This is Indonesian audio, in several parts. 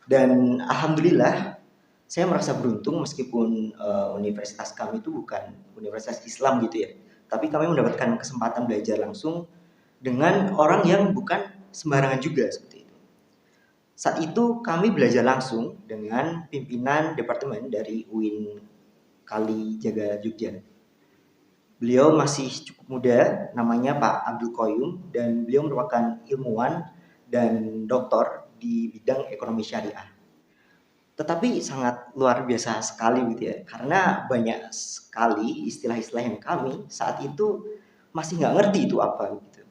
Dan alhamdulillah saya merasa beruntung meskipun, universitas kami itu bukan universitas Islam gitu ya, tapi kami mendapatkan kesempatan belajar langsung dengan orang yang bukan sembarangan juga, seperti itu. Saat itu kami belajar langsung dengan pimpinan departemen dari UIN Kalijaga, Jogja. Beliau masih cukup muda, namanya Pak Abdul Qoyum, dan beliau merupakan ilmuwan dan doktor di bidang ekonomi syariah. Tetapi sangat luar biasa sekali gitu ya, karena banyak sekali istilah-istilah yang kami saat itu masih nggak ngerti itu apa gitu.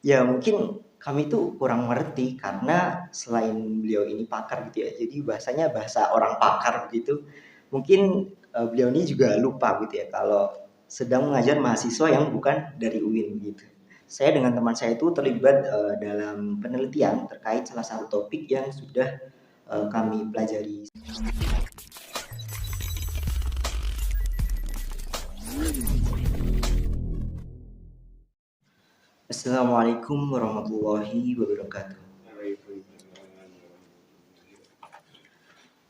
Ya mungkin kami tuh kurang mengerti karena selain beliau ini pakar gitu ya, jadi bahasanya bahasa orang pakar begitu. Mungkin beliau ini juga lupa gitu ya kalau sedang mengajar mahasiswa yang bukan dari UIN gitu. Saya dengan teman saya itu terlibat dalam penelitian terkait salah satu topik yang sudah kami pelajari. Assalamualaikum warahmatullahi wabarakatuh.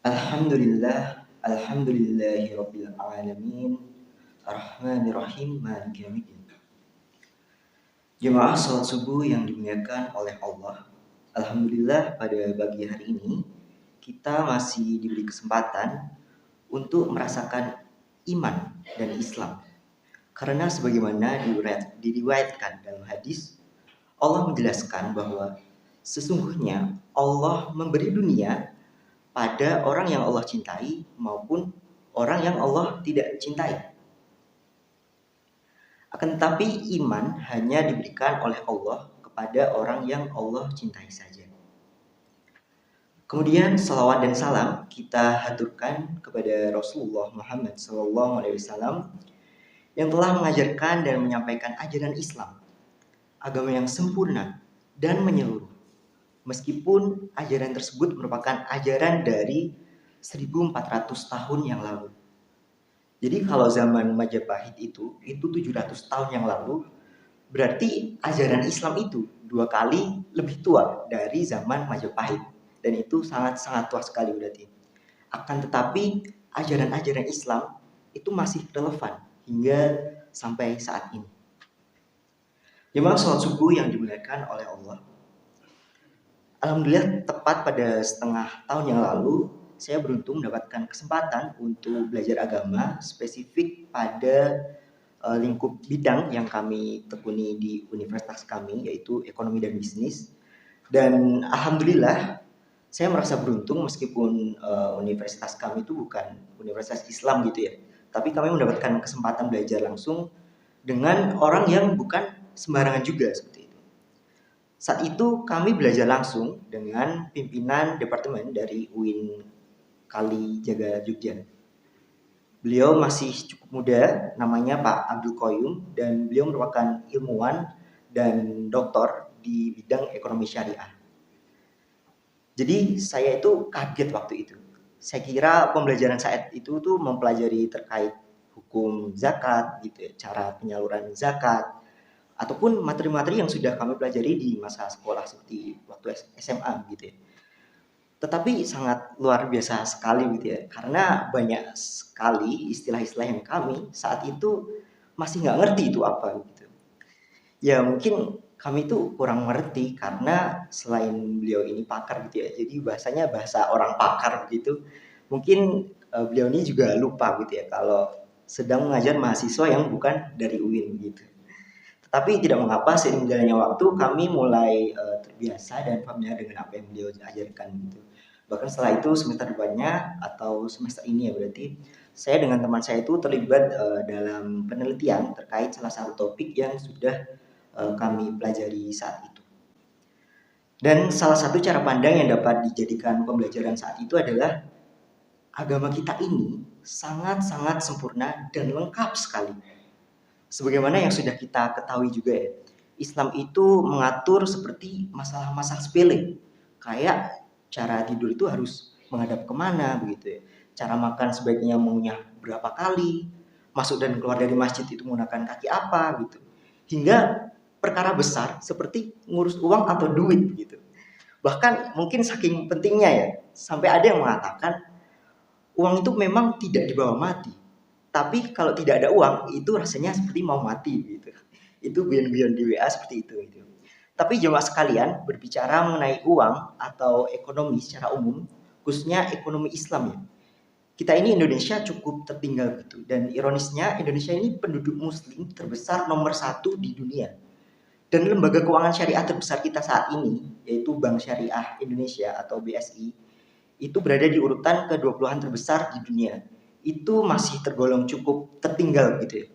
Alhamdulillah, alhamdulillahirabbil alamin, arrahmanirrahim, maliki yaumiddin. Jemaah salat subuh yang dimuliakan oleh Allah. Alhamdulillah pada pagi hari ini kita masih diberi kesempatan untuk merasakan iman dan Islam. Karena sebagaimana diriwayatkan dalam hadis, Allah menjelaskan bahwa sesungguhnya Allah memberi dunia pada orang yang Allah cintai maupun orang yang Allah tidak cintai. Akan tetapi iman hanya diberikan oleh Allah kepada orang yang Allah cintai saja. Kemudian salawat dan salam kita haturkan kepada Rasulullah Muhammad SAW yang telah mengajarkan dan menyampaikan ajaran Islam, agama yang sempurna dan menyeluruh. Meskipun ajaran tersebut merupakan ajaran dari 1400 tahun yang lalu. Jadi kalau zaman Majapahit itu 700 tahun yang lalu, berarti ajaran Islam itu 2 kali lebih tua dari zaman Majapahit. Dan itu sangat-sangat tua sekali berarti. Akan tetapi ajaran-ajaran Islam itu masih relevan hingga sampai saat ini. Jemaah sholat subuh yang dimuliakan oleh Allah. Alhamdulillah tepat pada setengah tahun yang lalu saya beruntung mendapatkan kesempatan untuk belajar agama spesifik pada lingkup bidang yang kami tekuni di universitas kami, yaitu ekonomi dan bisnis. Dan alhamdulillah saya merasa beruntung meskipun universitas kami itu bukan universitas Islam gitu ya, tapi kami mendapatkan kesempatan belajar langsung dengan orang yang bukan sembarangan juga, seperti itu. Saat itu kami belajar langsung dengan pimpinan departemen dari UIN Kalijaga, Jogja. Beliau masih cukup muda, namanya Pak Abdul Qoyum, dan beliau merupakan ilmuwan dan doktor di bidang ekonomi syariah. Jadi saya itu kaget waktu itu. Saya kira pembelajaran saat itu tuh mempelajari terkait hukum zakat gitu ya, cara penyaluran zakat, ataupun materi-materi yang sudah kami pelajari di masa sekolah seperti waktu SMA gitu ya. Tetapi sangat luar biasa sekali gitu ya, karena banyak sekali istilah-istilah yang kami saat itu masih nggak ngerti itu apa gitu. Ya mungkin kami tuh kurang mengerti karena selain beliau ini pakar gitu ya, jadi bahasanya bahasa orang pakar gitu. Mungkin beliau ini juga lupa gitu ya kalau sedang mengajar mahasiswa yang bukan dari UIN gitu. Tapi tidak mengapa, seiring berjalannya waktu kami mulai terbiasa dan familiar dengan apa yang beliau ajarkan gitu. Bahkan setelah itu semester depannya atau semester ini ya berarti, saya dengan teman saya itu terlibat dalam penelitian terkait salah satu topik yang sudah kami pelajari saat itu. Dan salah satu cara pandang yang dapat dijadikan pembelajaran saat itu adalah agama kita ini sangat-sangat sempurna dan lengkap sekali. Sebagaimana yang sudah kita ketahui juga ya, Islam itu mengatur seperti masalah-masalah sepele, kayak cara tidur itu harus menghadap kemana begitu ya, cara makan sebaiknya mengunyah berapa kali, masuk dan keluar dari masjid itu menggunakan kaki apa gitu, hingga perkara besar seperti ngurus uang atau duit gitu. Bahkan mungkin saking pentingnya ya, sampai ada yang mengatakan uang itu memang tidak dibawa mati. Tapi kalau tidak ada uang, itu rasanya seperti mau mati gitu. Itu guyon-guyon di WA seperti itu gitu. Tapi jemaah sekalian, berbicara mengenai uang atau ekonomi secara umum, khususnya ekonomi Islam ya. Kita ini Indonesia cukup tertinggal gitu. Dan ironisnya Indonesia ini penduduk muslim terbesar nomor 1 di dunia. Dan lembaga keuangan syariah terbesar kita saat ini, yaitu Bank Syariah Indonesia atau BSI, itu berada di urutan ke-20-an terbesar di dunia. Itu masih tergolong cukup tertinggal gitu ya.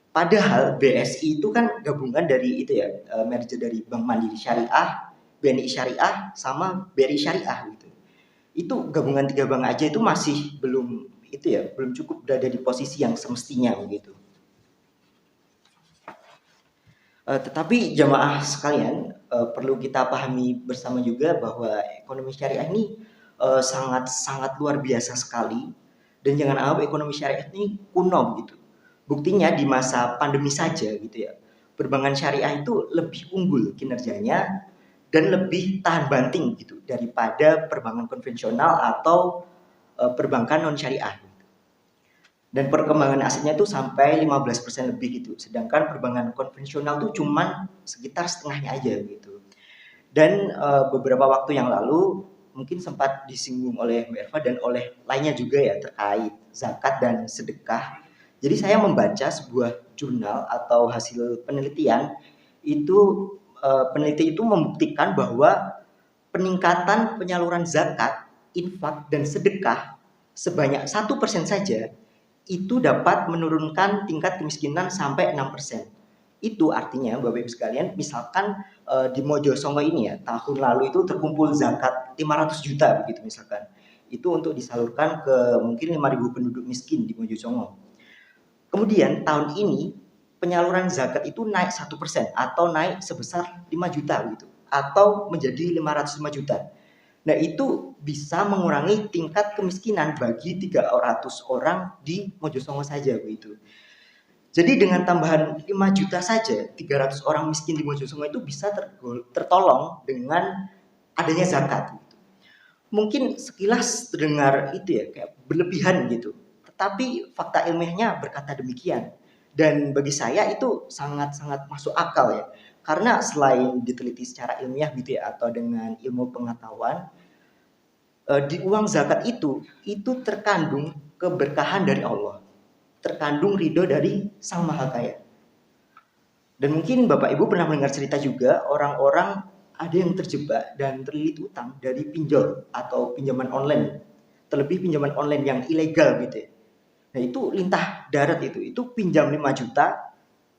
Padahal BSI itu kan gabungan dari itu ya, merger dari Bank Mandiri Syariah, BNI Syariah, sama BRI Syariah gitu. Itu gabungan 3 bank aja itu masih belum itu ya, belum cukup berada di posisi yang semestinya gitu. Tetapi jamaah sekalian, perlu kita pahami bersama juga bahwa ekonomi syariah ini sangat luar biasa sekali, dan jangan anggap ekonomi syariah ini kuno gitu. Buktinya di masa pandemi saja gitu ya, perbankan syariah itu lebih unggul kinerjanya dan lebih tahan banting gitu daripada perbankan konvensional atau perbankan non syariah. Dan perkembangan asetnya itu sampai 15% lebih gitu. Sedangkan perbankan konvensional tuh cuman sekitar setengahnya aja gitu. Dan beberapa waktu yang lalu mungkin sempat disinggung oleh Mbak Erva dan oleh lainnya juga ya terkait zakat dan sedekah. Jadi saya membaca sebuah jurnal atau hasil penelitian itu, peneliti itu membuktikan bahwa peningkatan penyaluran zakat, infak dan sedekah sebanyak 1% saja itu dapat menurunkan tingkat kemiskinan sampai 6%. Itu artinya Bapak Ibu sekalian, misalkan di Mojosongo ini ya, tahun lalu itu terkumpul zakat 500 juta begitu misalkan. Itu untuk disalurkan ke mungkin 5.000 penduduk miskin di Mojosongo. Kemudian tahun ini penyaluran zakat itu naik 1% atau naik sebesar 5 juta gitu, atau menjadi 505 juta. Nah, itu bisa mengurangi tingkat kemiskinan bagi 300 orang di Mojosongo saja begitu. Jadi dengan tambahan 5 juta saja, 300 orang miskin di Mojosongo itu bisa tertolong dengan adanya zakat. Mungkin sekilas terdengar itu ya kayak berlebihan gitu. Tetapi fakta ilmiahnya berkata demikian. Dan bagi saya itu sangat-sangat masuk akal ya. Karena selain diteliti secara ilmiah gitu ya atau dengan ilmu pengetahuan, di uang zakat itu terkandung keberkahan dari Allah, terkandung ridho dari Sang Maha Kaya. Dan mungkin Bapak Ibu pernah mendengar cerita juga orang-orang ada yang terjebak dan terlilit utang dari pinjol atau pinjaman online, terlebih pinjaman online yang ilegal gitu ya. Nah itu lintah darat itu pinjam 5 juta,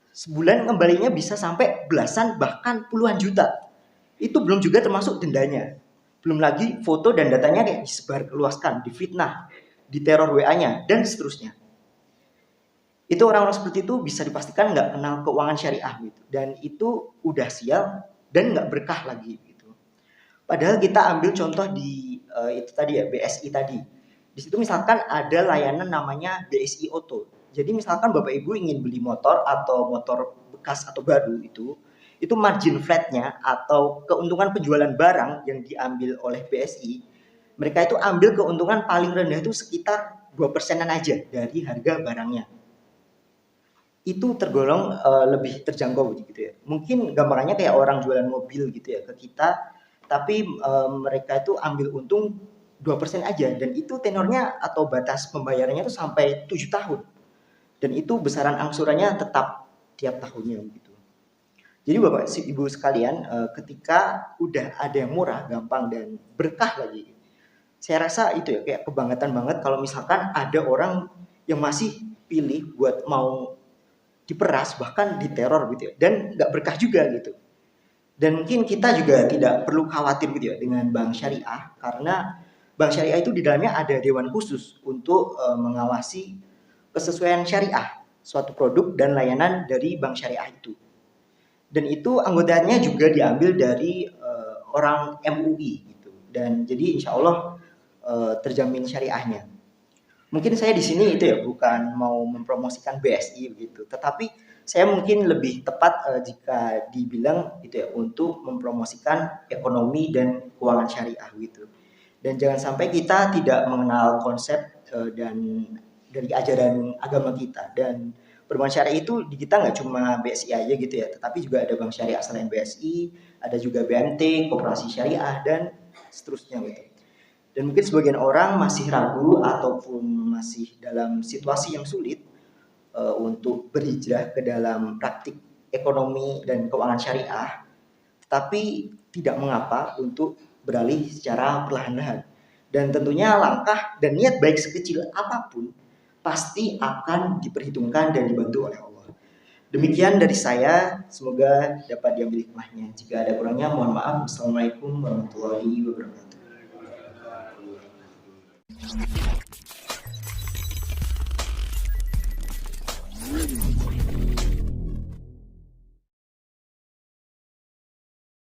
sebulan kembalinya bisa sampai belasan bahkan puluhan juta. Itu belum juga termasuk dendanya. Belum lagi foto dan datanya kayak disebarluaskan, difitnah, diteror WA-nya, dan seterusnya. Itu orang-orang seperti itu bisa dipastikan nggak kenal keuangan syariah gitu. Dan itu udah sial dan nggak berkah lagi gitu. Padahal kita ambil contoh di itu tadi ya, BSI tadi. Di situ misalkan ada layanan namanya BSI Auto. Jadi misalkan Bapak Ibu ingin beli motor atau motor bekas atau baru itu margin flatnya atau keuntungan penjualan barang yang diambil oleh BSI, mereka itu ambil keuntungan paling rendah itu sekitar 2%-an aja dari harga barangnya. Itu tergolong lebih terjangkau gitu ya. Mungkin gambarannya kayak orang jualan mobil gitu ya ke kita, tapi mereka itu ambil untung 2% aja dan itu tenornya atau batas pembayarannya itu sampai 7 tahun. Dan itu besaran angsurannya tetap tiap tahunnya gitu. Jadi Bapak Ibu sekalian, ketika udah ada yang murah, gampang dan berkah lagi. Saya rasa itu ya kayak kebanggaan banget kalau misalkan ada orang yang masih pilih buat mau diperas bahkan diteror gitu ya dan nggak berkah juga gitu. Dan mungkin kita juga tidak perlu khawatir gitu ya dengan bank syariah karena bank syariah itu di dalamnya ada dewan khusus untuk mengawasi kesesuaian syariah suatu produk dan layanan dari bank syariah itu. Dan itu anggotanya juga diambil dari orang MUI gitu. Dan jadi insya Allah terjamin syariahnya. Mungkin saya di sini itu ya bukan mau mempromosikan BSI begitu, tetapi saya mungkin lebih tepat jika dibilang gitu ya, untuk mempromosikan ekonomi dan keuangan syariah gitu. Dan jangan sampai kita tidak mengenal konsep dan dari ajaran agama kita. Dan perbankan syariah itu di kita nggak cuma BSI aja gitu ya, tetapi juga ada bank syariah selain BSI, ada juga BMT, Koperasi Syariah, dan seterusnya gitu. Dan mungkin sebagian orang masih ragu ataupun masih dalam situasi yang sulit untuk berhijrah ke dalam praktik ekonomi dan keuangan syariah, tetapi tidak mengapa untuk beralih secara perlahan-lahan. Dan tentunya langkah dan niat baik sekecil apapun pasti akan diperhitungkan dan dibantu oleh Allah. Demikian dari saya, semoga dapat diambil hikmahnya. Jika ada kurangnya, mohon maaf. Wassalamualaikum warahmatullahi wabarakatuh.